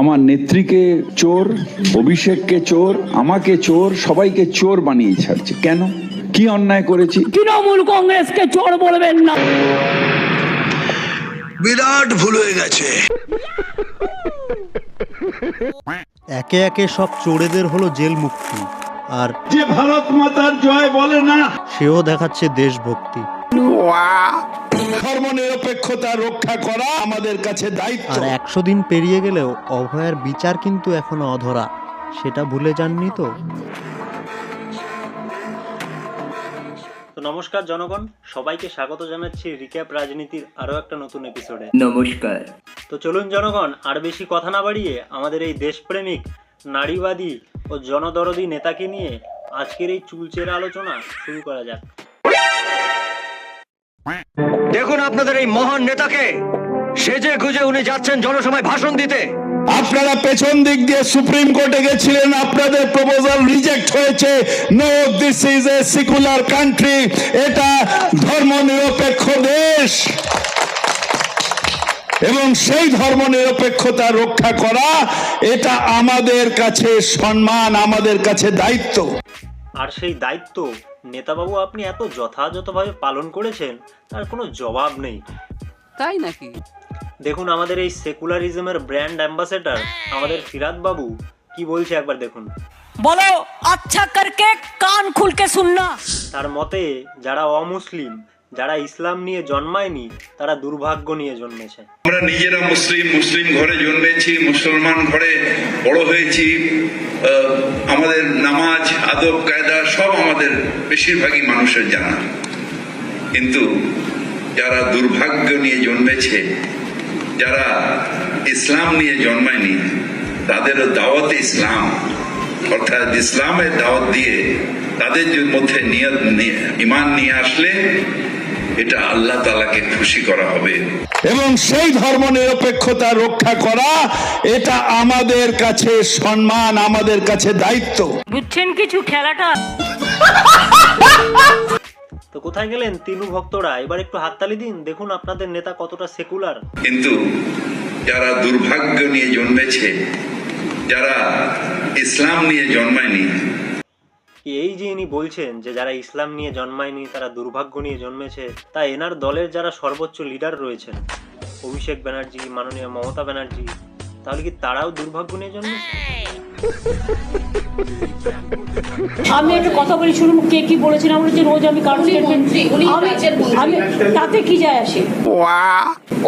আমার নেত্রীকে চোর, অভিষেককে চোর, আমাকে চোর, সবাইকে চোর বানিয়ে ছাড়ছে। কেন? কি অন্যায় করেছি? তৃণমূল কংগ্রেসকে চোর বলবেন না। বিরাট ভুল হয়ে গেছে। একে একে সব চোরেদের হলো জেল মুক্তি, আর যে ভারত মাতার জয় বলে না, সেও দেখাচ্ছে দেশভক্তি। ধর্মনিরপেক্ষতা রক্ষা করা আমাদের কাছে দায়িত্ব। আর 100 দিন পেরিয়ে গেলেও অভয়ার বিচার কিন্তু এখনো অধরা, সেটা ভুলে যাননি তো? নমস্কার জনগণ, সবাইকে স্বাগত জানাচ্ছি রিক্যাপ রাজনীতির আরও একটা নতুন এপিসোডে। নমস্কার। তো চলুন জনগণ, আর বেশি কথা না বাড়িয়ে আমাদের এই দেশপ্রেমিক, নারীবাদী ও জনদরদী নেতাকে নিয়ে আজকের এই চুলচেরা আলোচনা শুরু করা যাক। দেখুন আপনাদের এই মহান নেতাকে, সেজে গুজে উনি যাচ্ছেন জনসভায় ভাষণ দিতে। আপনারা পেছন দিক দিয়ে সুপ্রিম কোর্টে গেছিলেন, আপনাদের প্রপোজাল রিজেক্ট হয়েছে। No, this is a secular country, এটা ধর্মনিরপেক্ষ দেশ, এবং সেই ধর্মনিরপেক্ষতা রক্ষা করা এটা আমাদের কাছে সম্মান, আমাদের কাছে দায়িত্ব। আর সেই দায়িত্ব নেতাবাবু আপনি এত যথাযথভাবে পালন করেছেন, তার কোনো জবাব নেই। তাই নাকি? দেখুন আমাদের এই সেকুলারিজমের ব্র্যান্ড অ্যাম্বাসেডর আমাদের ফিরাদ বাবু কি বলছে একবার দেখুন। বলো, আচ্ছা করকে কান খুলকে শুননা। তার মতে যারা অমুসলিম, যারা ইসলাম নিয়ে জন্মায়নি, তারা দুর্ভাগ্য নিয়ে জন্মেছে। আমরা নিজেরা মুসলিম ঘরে জন্মেছি, মুসলমান ঘরে বড় হয়েছি। আমাদের নামাজ, আদব কায়দা সব আমাদের বেশিরভাগই মানুষের জানা। কিন্তু যারা দুর্ভাগ্য নিয়ে জন্মেছে, যারা ইসলাম নিয়ে জন্মায়নি, তাদেরও দাওয়াতে ইসলাম, অর্থাৎ ইসলামের দাওয়াত দিয়ে তাদের মধ্যে ঈমান নিয়ে আসলে এটা আল্লাহ তাআলাকে খুশি করা হবে। এবং সেই ধর্মনিরপেক্ষতা রক্ষা করা এটা আমাদের কাছে সম্মান, আমাদের কাছে দায়িত্ব। বুঝছেন কিছু খেলাটা? তো কোথায় গেলেন তিনু ভক্তরা? এবার একটু হাততালি দিন, দেখুন আপনাদের নেতা কতটা সেকুলার। কিন্তু যারা দুর্ভাগ্য নিয়ে জন্মেছে, যারা ইসলাম নিয়ে জন্মায়নি, এই যে ইনি বলছেন যে যারা ইসলাম নিয়ে জন্মায়নি তারা দুর্ভাগ্য নিয়ে জন্মেছে, তা এনার দলের যারা সর্বোচ্চ লিডার রয়েছেন, অভিষেক ব্যানার্জি, মাননীয় মমতা ব্যানার্জি, তাহলে কি তারাও দুর্ভাগ্য নিয়ে জন্মেছে? আমি একটা কথা বলি, শুনুন কে কি বলেছেন। আমরা যে রোজ আমি কারণ আমি তাতে কি যায় আসে,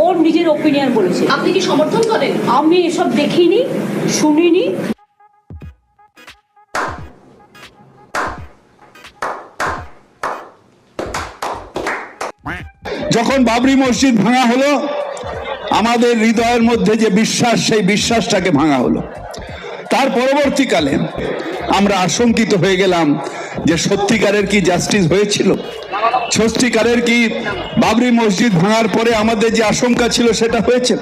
ওর নিজের ওপিনিয়ন বলেছে। আপনি কি সমর্থন করেন? আমি এসব দেখিনি, শুনিনি। যখন বাবরি মসজিদ ভাঙা হলো, আমাদের হৃদয়ের মধ্যে যে বিশ্বাস, সেই বিশ্বাসটাকে ভাঙা হলো। তার পরবর্তীকালে আমরা আশঙ্কিত হয়ে গেলাম যে সত্যিকারের কি জাস্টিস হয়েছিল, সত্যিকারের কি বাবরি মসজিদ ভাঙার পরে আমাদের যে আশঙ্কা ছিল সেটা হয়েছে।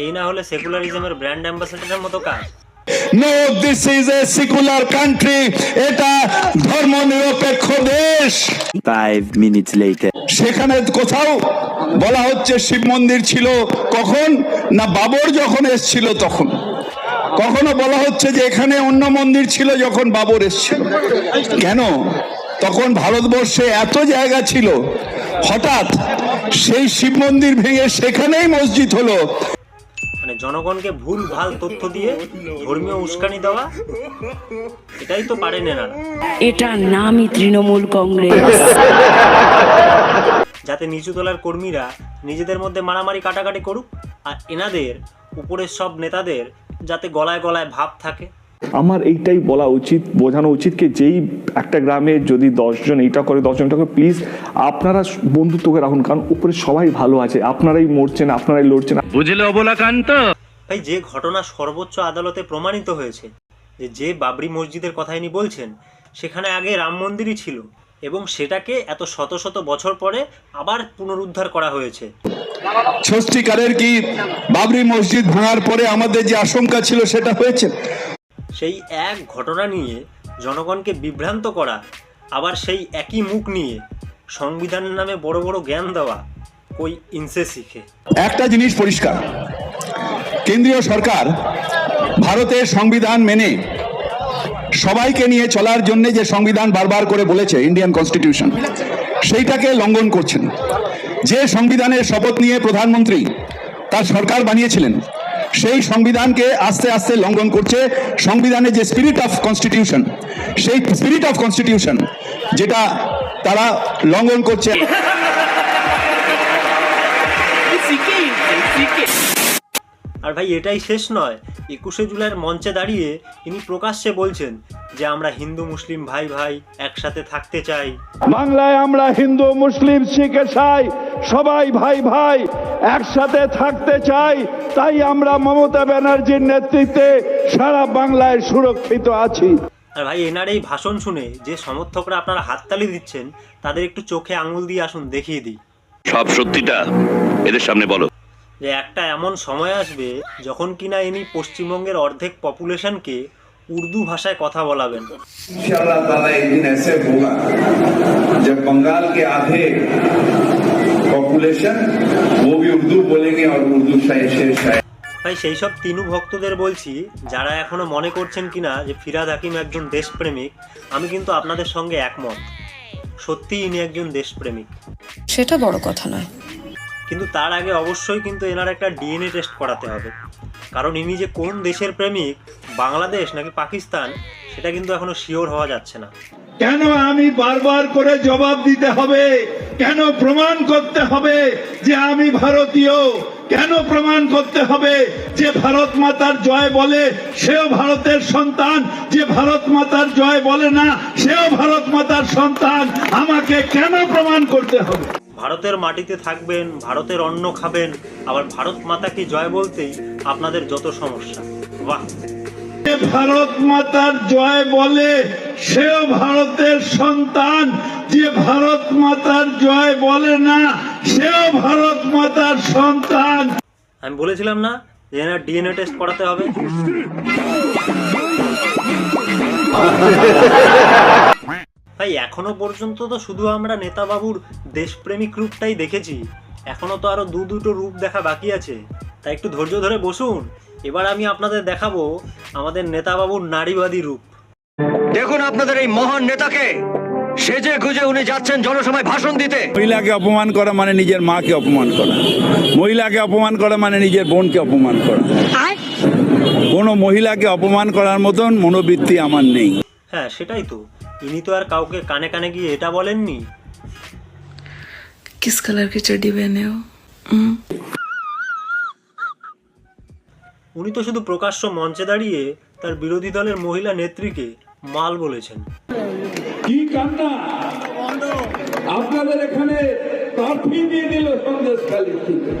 এই না হলে সেকুলারিজমের ব্র্যান্ড অ্যাম্বাসেডরের মতো কাজ। No, this is a secular country, এটা ধর্মনিরপেক্ষ দেশ। 5 minutes later. সেখানে কোথাও বলা হচ্ছে শিব মন্দির ছিল কখন না, বাবর যখন এসছিল তখন। কখনো বলা হচ্ছে যে এখানে অন্য মন্দির ছিল যখন বাবর এসছিল। কেন? তখন ভারতবর্ষে এত জায়গা ছিল, হঠাৎ সেই শিব মন্দির ভেঙে সেখানেই মসজিদ হলো। মানে জনগণকে ভুল ভাল তথ্য দিয়ে ধর্মীয় উস্কানি দেওয়া, এটাই তো পারেন এনারা। এটার নামই তৃণমূল কংগ্রেস। যাতে নিচু তলার কর্মীরা নিজেদের মধ্যে মারামারি কাটাকাটি করুক, আর এনাদের উপরের সব নেতাদের যাতে গলায় গলায় ভাব থাকে। আমার এইটাই বলা উচিত, বোঝানো উচিত কি যেই একটা গ্রামে যদি 10 জন এইটা করে, 10 জনটাকে প্লিজ আপনারা বন্ধুত্বকে রাখুন, কারণ উপরে সবাই ভালো আছে, আপনারাই মরছেন, আপনারাই লড়ছেন। বুঝলে অবলাকান্ত? ভাই, যে ঘটনা সর্বোচ্চ আদালতে প্রমাণিত হয়েছে যে বাবরি মসজিদের কথা ইনি বলছেন, সেখানে আগে রাম মন্দিরই ছিল, এবং সেটাকে এত শত শত বছর পরে আবার পুনরুদ্ধার করা হয়েছে। সত্যিকারের কি বাবরি মসজিদ ভাঙার পরে আমাদের যে আশঙ্কা ছিল সেটা হয়েছে। সেই এক ঘটনা নিয়ে জনগণকে বিভ্রান্ত করা, আবার সেই একই মুখ নিয়ে সংবিধানের নামে বড় বড় জ্ঞান দেওয়া, কই ইনসে শিখে। একটা জিনিস পরিষ্কার, কেন্দ্রীয় সরকার ভারতের সংবিধান মেনে সবাইকে নিয়ে চলার জন্য যে সংবিধান বারবার করে বলেছে, ইন্ডিয়ান কনস্টিটিউশন, সেইটাকে লঙ্ঘন করছেন। যে সংবিধানের শপথ নিয়ে প্রধানমন্ত্রী তার সরকার বানিয়েছিলেন, সেই সংবিধানকে আস্তে আস্তে লঙ্ঘন করছে। সংবিধানের যে স্পিরিট অফ কনস্টিটিউশন, সেই স্পিরিট অফ কনস্টিটিউশন যেটা তারা লঙ্ঘন করছে। আর ভাই এটাই শেষ নয়, 21শে জুলাইয়ের মঞ্চে দাঁড়িয়ে ইনি প্রকাশ্যে বলছেন যে আমরা হিন্দু মুসলিম ভাই ভাই একসাথে থাকতে চাই। বাংলায় আমরা হিন্দু মুসলিম শিখ ইসাই সবাই ভাই ভাই একসাথে থাকতে চাই, তাই আমরা মমতা ব্যানার্জির নেতৃত্বে সারা বাংলায় সুরক্ষিত আছি। আর ভাই এনার এই ভাষণ শুনে যে সমর্থকরা আপনারা হাততালি দিচ্ছেন, তাদের একটু চোখে আঙুল দিয়ে আসুন দেখিয়ে দিই। সব সত্যিটা এদের সামনে বলো। যে একটা এমন সময় আসবে যখন কিনা ইনি পশ্চিমবঙ্গের অর্ধেক পপুলেশনকে উর্দু ভাষায় কথা বলাবেন। इंशाअल्लाह ताला एक दिन ऐसे होगा जब बंगाल के आधे पॉपुलेशन वो भी उर्दू बोलेंगे और उर्दू शेर शायर। ভাই সেই সব তিনু ভক্তদের বলছি, যারা এখনো মনে করছেন কিনা যে ফিরহাদ হাকিম একজন দেশপ্রেমিক, আমি কিন্তু আপনাদের সঙ্গে একমত। সত্যিই ইনি একজন দেশপ্রেমিক, সেটা বড় কথা নয়, কিন্তু তার আগে অবশ্যই কিন্তু এনার একটা ডিএনএ টেস্ট করাতে হবে। কারণ ইনি যে কোন দেশের প্রেমিক, বাংলাদেশ নাকি পাকিস্তান, সেটা কিন্তু এখনো শিওর হওয়া যাচ্ছে না। কেন আমি বারবার করে জবাব দিতে হবে? কেন প্রমাণ করতে হবে যে আমি ভারতীয়? কেন প্রমাণ করতে হবে যে ভারত মাতার জয় বলে সেও ভারতের সন্তান, যে ভারত মাতার জয় বলে না সেও ভারত মাতার সন্তান? আমাকে কেন প্রমাণ করতে হবে? ভারতের মাটিতে থাকবেন, ভারতের অন্ন খাবেন, আবার ভারত মাতা কি জয় বলতেই আপনাদের যত সমস্যা। বাহ! যে ভারত মাতার জয় বলে সেও ভারতের সন্তান, যে ভারত মাতার জয় বলে না সেও ভারত মাতার সন্তান। আমি বলেছিলাম না যে এনার ডিএনএ টেস্ট করাতে হবে। তাই এখনো পর্যন্ত তো শুধু আমরা নেতাবাবুর দেশপ্রেমিক রূপটাই দেখেছি, এখনো তো আরো দুটো রূপ দেখা বাকি আছে। তাই একটু ধৈর্য ধরে বসুন, এবার আমি আপনাদের দেখাবো আমাদের নেতাবাবুর নারীবাদী রূপ। দেখুন আপনাদের এই মহান নেতাকে, সেজে গুজে উনি যাচ্ছেন জনসভায় ভাষণ দিতে। মহিলাকে অপমান করা মানে নিজের মাকে অপমান করা, মহিলাকে অপমান করা মানে নিজের বোনকে অপমান করা। কোনো মহিলাকে অপমান করার মতন মনোবৃত্তি আমার নেই। হ্যাঁ সেটাই তো, ইনি তো আর কাউকে কানে কানে গিয়ে এটা বলেননি। किस कलर की चड्डी पहने हो? উনি তো শুধু প্রকাশ্য মঞ্চে দাঁড়িয়ে তার বিরোধী দলের মহিলা নেত্রীকে মাল বলেছেন। কি কান্না! আপনাদের এখানে প্রার্থী দিয়ে দিল সন্দেশখালী থেকে।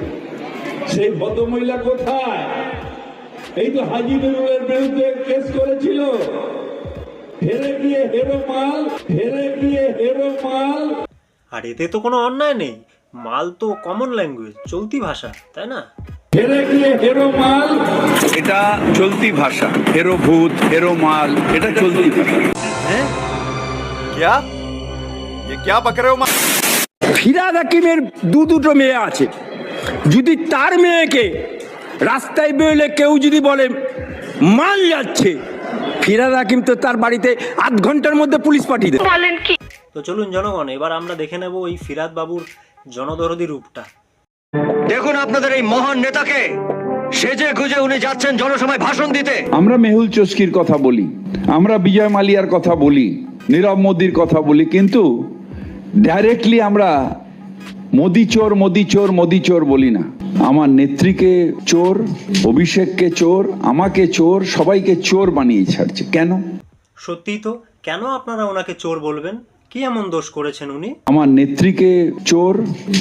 সেই ভদ্রমহিলা কোথায়? এই তো হাজী নুরুলের বিরুদ্ধে কেস করেছিল, হেরে গিয়ে হেরো মাল, হেরে গিয়ে হেরো মাল। আর এতে তো কোনো অন্যায় নেই, মাল তো কমন ল্যাঙ্গুয়েজ, চলতি ভাষা, তাই না? হেরে গিয়ে হেরো মাল, এটা চলতি ভাষা। হেরো ভূত, হেরো মাল, এটা চলতি ভাষা। ফিরহাদ হাকিমের দুটো মেয়ে আছে, যদি তার মেয়েকে রাস্তায় বেরোলে কেউ যদি বলে মাল যাচ্ছে, ফিরহাদ হাকিম তো তার বাড়িতে আধ ঘন্টার মধ্যে পুলিশ পাঠিয়ে দেবে। তো চলুন জনগণ, এবার আমরা দেখে নেব এই ফিরহাদ বাবুর জনদরদি রূপটা। দেখুন আপনাদের এই মহান নেতাকে, সেজে গুজে উনি যাচ্ছেন জনসভায় ভাষণ দিতে। আমরা মেহুল চস্কির কথা বলি, আমরা বিজয় মালিয়ার কথা বলি, নীরব মোদির কথা বলি, কিন্তু ডাইরেক্টলি আমরা মোদি চোর মোদি চোর মোদি চোর বলি না। আমার নেত্রীকে চোর, অভিষেককে চোর, আমাকে চোর, সবাইকে চোর বানিয়ে ছাড়ছে। কেন? সত্যিই তো, কেন আপনারা ওনাকে চোর বলবেন? কি এমন দোষ করেছেন উনি? আমার নেত্রীকে চোর,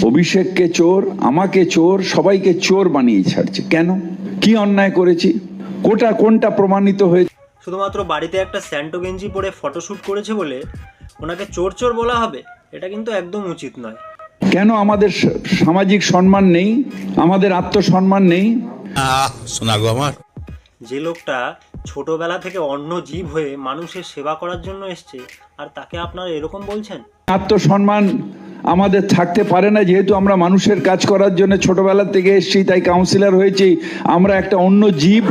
অভিষেককে চোর, আমাকে চোর, সবাইকে চোর বানিয়ে ছাড়ছে। কেন? কি অন্যায় করেছি? কোনটা প্রমাণিত হয়েছে? শুধুমাত্র বাড়িতে একটা স্যান্টো গেঞ্জি পরে ফটোশ্যুট করেছে বলে ওনাকে চোর চোর বলা হবে? এটা কিন্তু একদম উচিত নয়। কেন আমাদের সামাজিক সম্মান নেই, আমাদের আত্মসম্মান নেই? শোনা গো আমার, যে লোকটা ছোটবেলা থেকে অন্য জীব হয়ে মানুষের সেবা করার জন্য এসছে, আর তাকে আপনারা এরকম বলছেন? আত্মসম্মান আমাদের থাকতে পারে না, যেহেতু আমরা মানুষের কাজ করার জন্য ছোটবেলা থেকে এসেছি, তাই কাউন্সিলর হয়েছি। আমরা একটা অন্য জীব।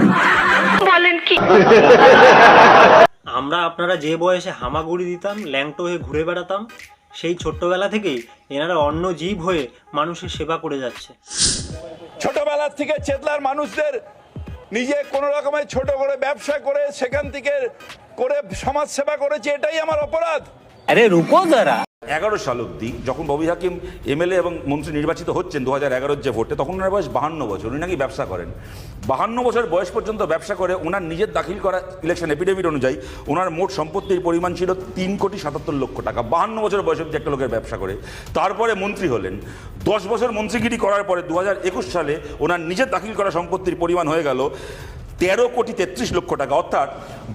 আমরা আপনারা যে বয়সে হামাগুড়ি দিতাম, ল্যাংটো হয়ে ঘুরে বেড়াতাম, সেই ছোট্টবেলা থেকেই এনারা অন্য জীব হয়ে মানুষের সেবা করে যাচ্ছে। ছোটবেলা থেকে চেতলার মানুষদের নিজে কোনো রকমের ছোট করে ব্যবসা করে সেখান থেকে করে সমাজ সেবা করেছে, এটাই আমার অপরাধ। 11 সাল অব্দি যখন ববি হাকিম এমএলএ এবং মন্ত্রী নির্বাচিত হচ্ছেন 2011 যে ভোটে, তখন ওনার বয়স 52 বছর। উনি নাকি ব্যবসা করেন। 52 বছর বয়স পর্যন্ত ব্যবসা করে ওনার নিজের দাখিল করা ইলেকশন এফিডেভিট অনুযায়ী ওনার মোট সম্পত্তির পরিমাণ ছিল 3,77,00,000 টাকা। 52 বছর বয়স অব্দি একটা লোকের ব্যবসা করে। তারপরে মন্ত্রী হলেন। 10 বছর মন্ত্রীগিরি করার পরে 2021 সালে ওনার নিজের দাখিল করা সম্পত্তির পরিমাণ হয়ে গেল 13,33,00,000 টাকা। অর্থাৎ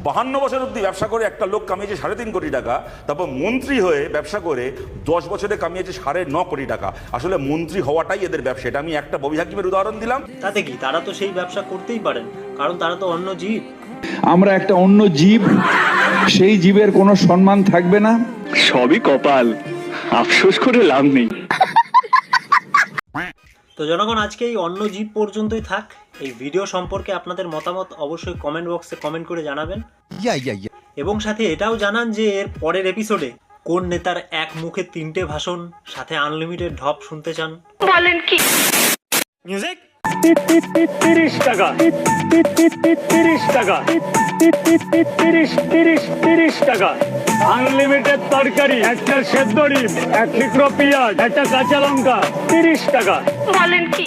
52 বছর অব্দি ব্যবসা করে একটা লোক কামিয়েছে 3.5 কোটি টাকা, তারপর মন্ত্রী হয়ে ব্যবসা করে 10 বছরে কামিয়েছে 9.5 কোটি টাকা। আসলে মন্ত্রী হওয়াটাই এদের ব্যবসা। এটা আমি একটা ববি হাকিমের উদাহরণ দিলাম। তাতে কি, তারা তো সেই ব্যবসা করতেই পারেন, কারণ তারা তো অন্য জীব। আমরা একটা অন্য জীব, সেই জীবের কোনো সম্মান থাকবে না। সবই কপাল, আফসোস করে লাভ নেই। তো জনগণ, আজকে এই অন্য জীব পর্যন্তই থাক। এই ভিডিও সম্পর্কে আপনাদের মতামত অবশ্যই কমেন্ট বক্সে কমেন্ট করে জানাবেন, এবং সাথে এটাও জানান যে এর পরের এপিসোডে কোন নেতার এক মুখে 3টে ভাষণ সাথে আনলিমিটেড ঢপ শুনতে চান। বলেন কি? মিউজিক 30 টাকা 30 টাকা 30 টাকা আনলিমিটেড তরকারি, একটা সেদ্ধ ডিম, 1 টুকরো পেঁয়াজ, একটা কাঁচা লঙ্কা, 30 টাকা। বলেন কি?